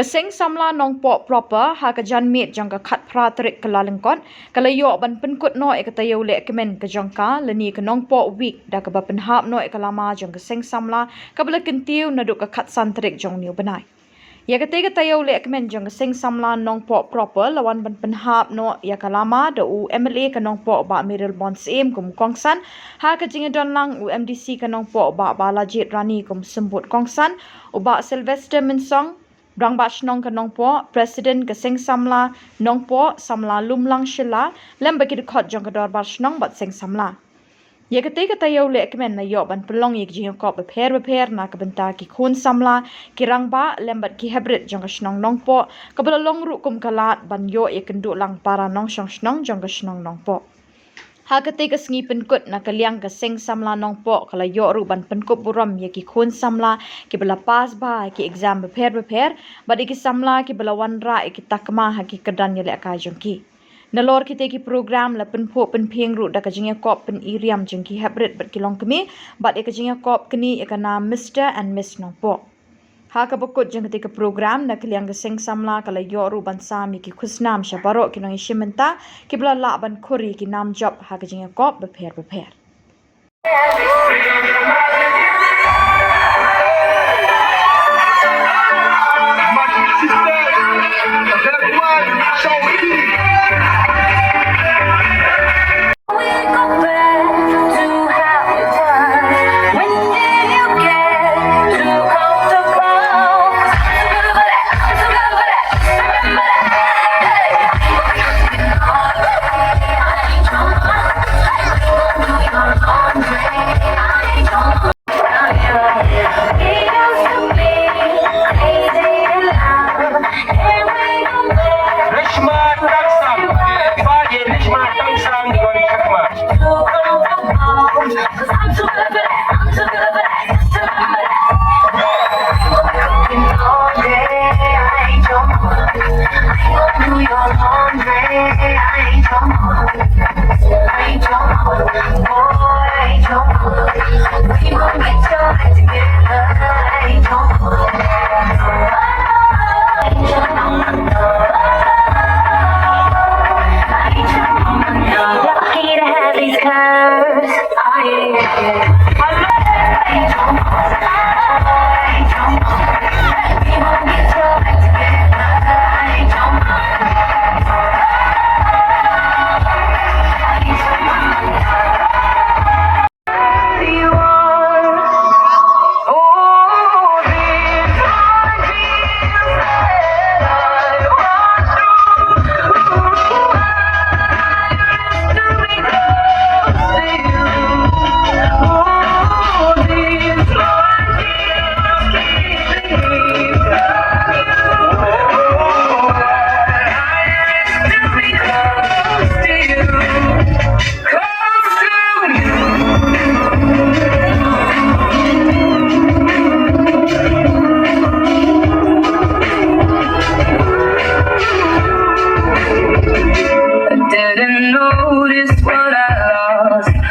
Seng Samla Nongpoh Proper haka miet jong tarik Kyllalyngkot Kyllalyngkot ban Pynkut no Taiew Lehkmen jong leni Nongpoh week dakaba pynhap no Lama jong Seng Samla kyntiew naduh Kongsan tarik jong bnai. Katei Taiew Lehkmen jong Seng Samla Nongpoh Proper lawan ban pynhap no iaka Lama u MLA Nongpoh ba Mayralborn Syiem Kongsan haka jingiadon lang MDC Nongpoh ba Balajied Rani Symbud Kongsan ba Sylvester Rang ba Shnong Nongpoh, Presiden Seng Samla Nongpoh, Samla Lumlang Shilla, Lembakid Kot jong ba Shnong bat Seng Samla. Katei Taiew Lehkmen na ban pelong Jingpynkup Burom na kabenta Kmen Samla, kirang ba lembat hybrid jong Shnong Nongpoh, kabalalong ru kalat ban kenduk lang para Nongshong Shnong Shnong Nongpoh. Katei Pynkut na kalyang Seng Samla Nongpoh Taiew ban Jingpynkup Burom Kmen Samla belapas ba exam prepare bad Samla belawan ra takma kedan ïaka jongki. Nalor kita program la penping ru da jingiadon iriam jongki hybrid bad kilong kami bad jingiadon kini ikana Mr. and Miss Nongpoh. Bakut jeng ketika program na kaliang Seng Samla Taiew ru ban sami kusnam syabaro kinong ishimenta bela la ban kuri nam job jingiadon prepare.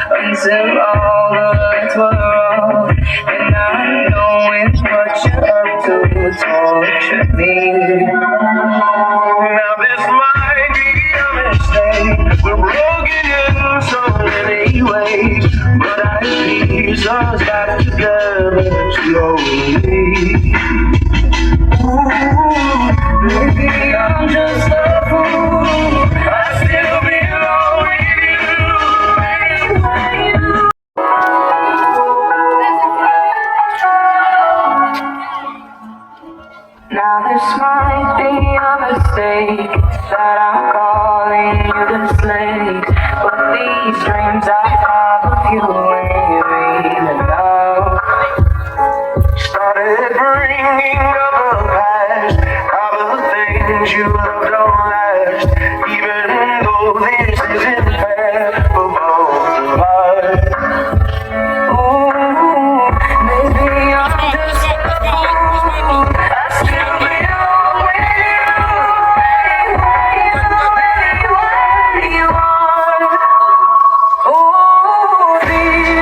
Until all the lights were off, and I know it's what you're up to torture me. Now this might be a mistake, we're broken in so many ways, but I piece us back together slowly. Ooh, maybe I'm just a fool, I still belong with you. Now this might be a mistake that I'm calling you the slave, but these dreams I have of you ain't real enough. Started bringing up the past, how the things you love don't last, even though this isn't fair for both of us. Ooh, maybe I'm just a fool, I still belong with you. What do you want? Ooh, these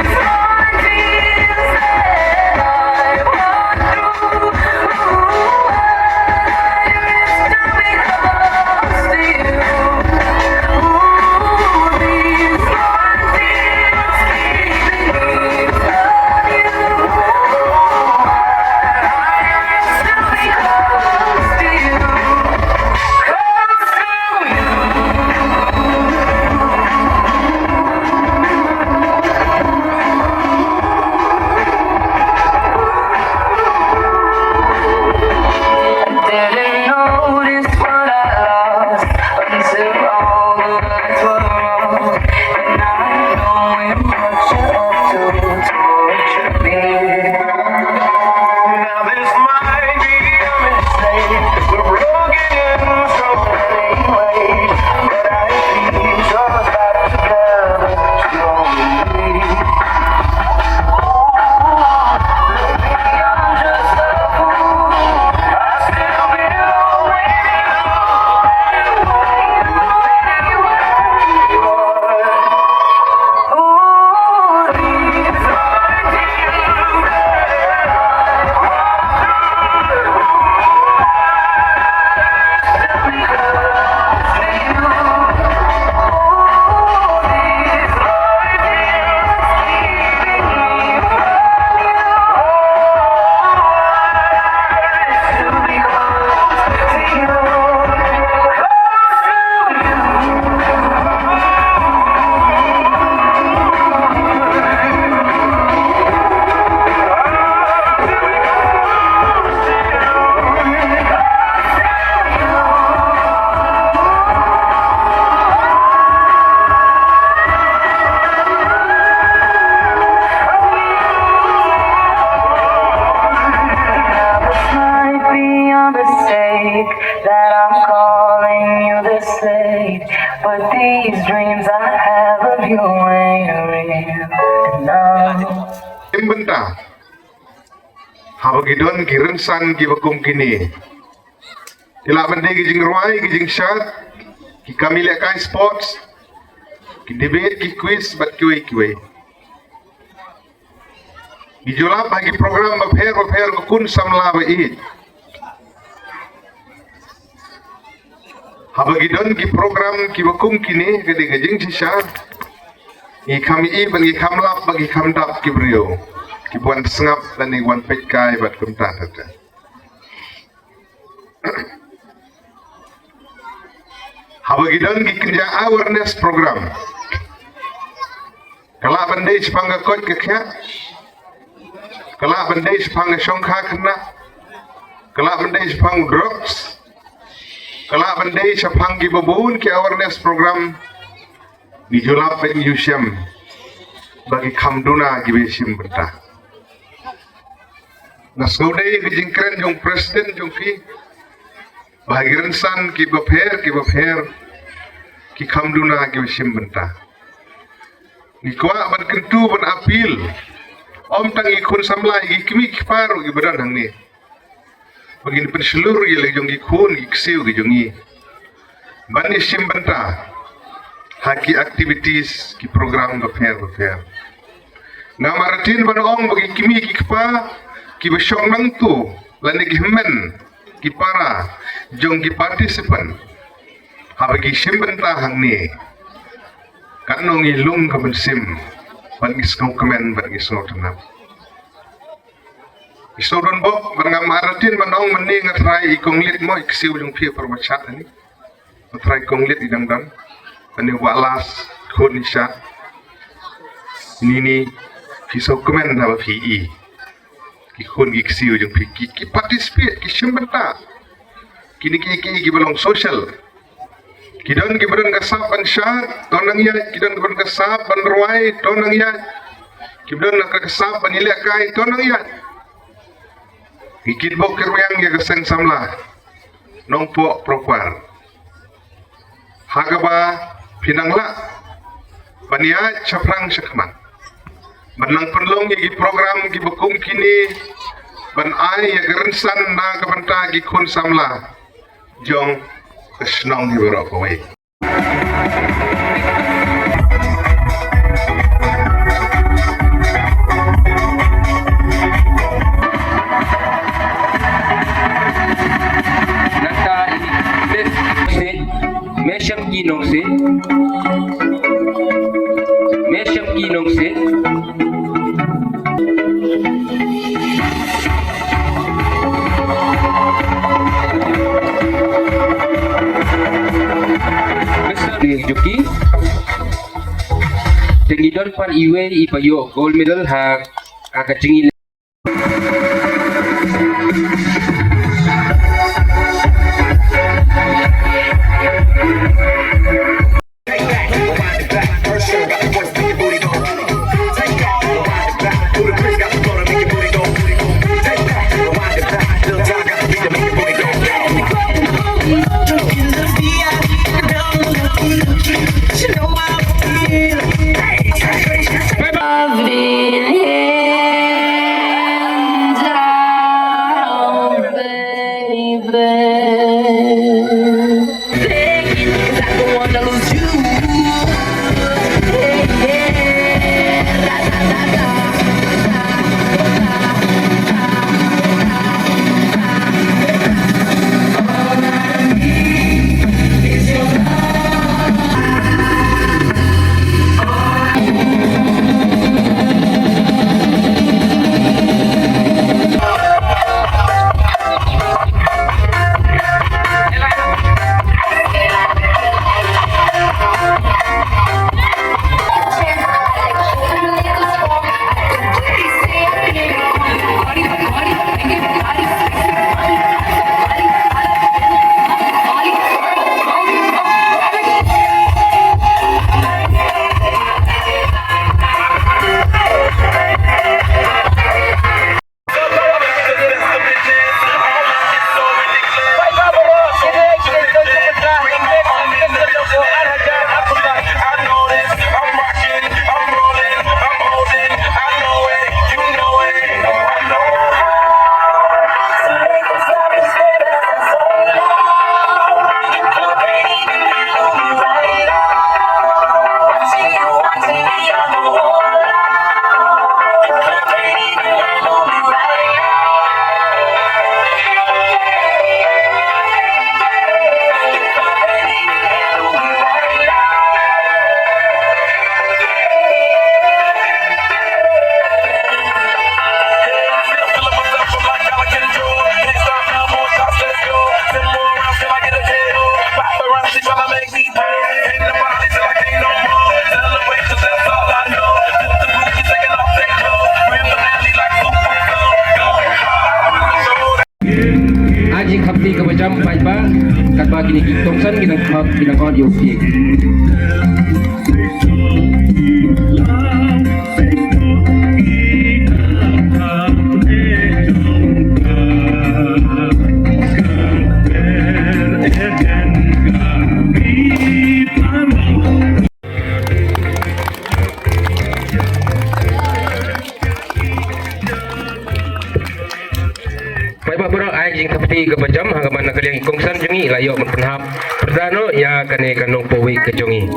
awake that I'm calling you this late, but these dreams I have of you ain't real enough. Benda habagidon kirensan ki bakum kini ila bende ki jing ruai ki jing shat ki kamile kai sports ki debate ki quiz bat kiwe dijolap bagi program bapher kun samla bait habagidon ki program ki bakum kini gede jing shat i kami i bagi kamlap bagi kamdap ki brio ki buan sengap dan ni buan pekai bat kumta tata habagidon ki kerja awareness program kala bandai sepangga kot kekya kala bandai sepangga shongkha kena kala bandai sepang drugs kala bandai sepang ki babun ki awareness program dijolap pen yusyam bagi kamduna gibesim benta nasgodai bijingkren jong presiden jong fi bagi rensan ki bapher ki kamduna gibesim benta ni kwa ban kentu ban apil om tang ikun samla gi kimi ki paru gi badan hang ni bagi pen seluruh gi le jong gi kun gi ksiu gi jongi ban ni sim benta haki activities ki program bapher ngamaratin banong bagi kimi ki kpa ki Shnong Nongpoh lani Kmen ki para jong ki participant habagi simbenta hang ni kanong ilung ka bensim bagi Kmen bagi sotanap isodon bok ngamaratin banong meni ngatrai ikonglit mo iksiu jong pi perwachat ni ngatrai konglit idang dan ani walas konisha nini kisau Kmen haba PE ki kon ki ksiu jong ki participate ki simbenta kini ki belong social kidon ki beron kasap ban syat tonang ya kidon beron kasap ban ruai tonang ya kidon nak kasap ban ïaka tonang ya ikid bok kerwang ya Seng Samla Nongpoh Proper hakaba pinangla paniat caprang syakman banang perlong gi program gi bakum kini bnai ya gerensan na kabanta gi kun samla jong Shnong gi boro kowe naka ini mesham kinong se Juki Jingiadon par iwe ipayo gold medal ha akachingi I've been here ba kaba kini Kongsan kinang audio kick. Jing seperti kebajam hagaman nakalyang Kongsan jongi layo man pynhap perdano ya kane kanong powi ke jongi.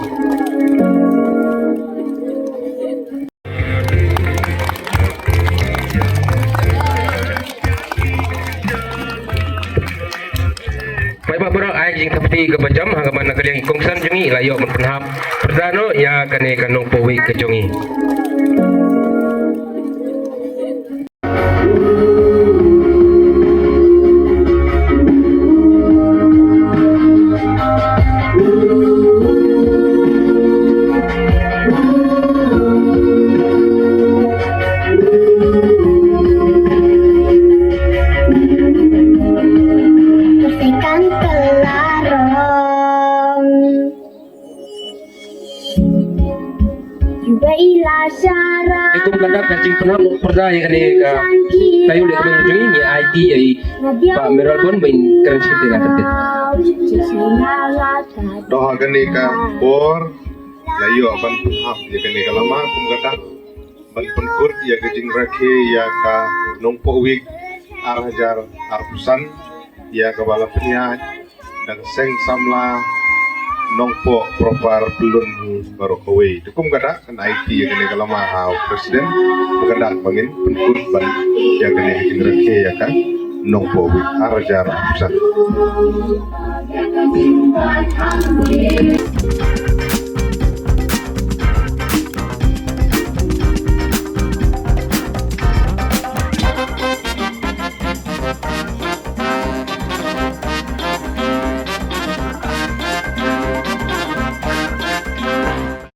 Baik buruk jing seperti kebajam hagaman nakalyang Kongsan jongi layo man pynhap perdano ya kane kanong powi ke jongi. Ikut beladap dan Jingpynkup Burom yang kene ka Taïew Lehkmen jongi ni IT ai Pak Mayralborn keren seperti nak kete. Doa kene ka por layo ban pynhap ya kene ka Lama kum kata ban Pynkut ya ke jingrake ya ka Nongpoh arhajar arpusan ya ka bala pynhap dan Seng Samla Nongpoh Proper belum baru kawai. Dukum kada kan IT yang kene kalama hau presiden kada bangin Pynkut ban yang kene jingrake ya kan Nongpoh arhajar arpusan.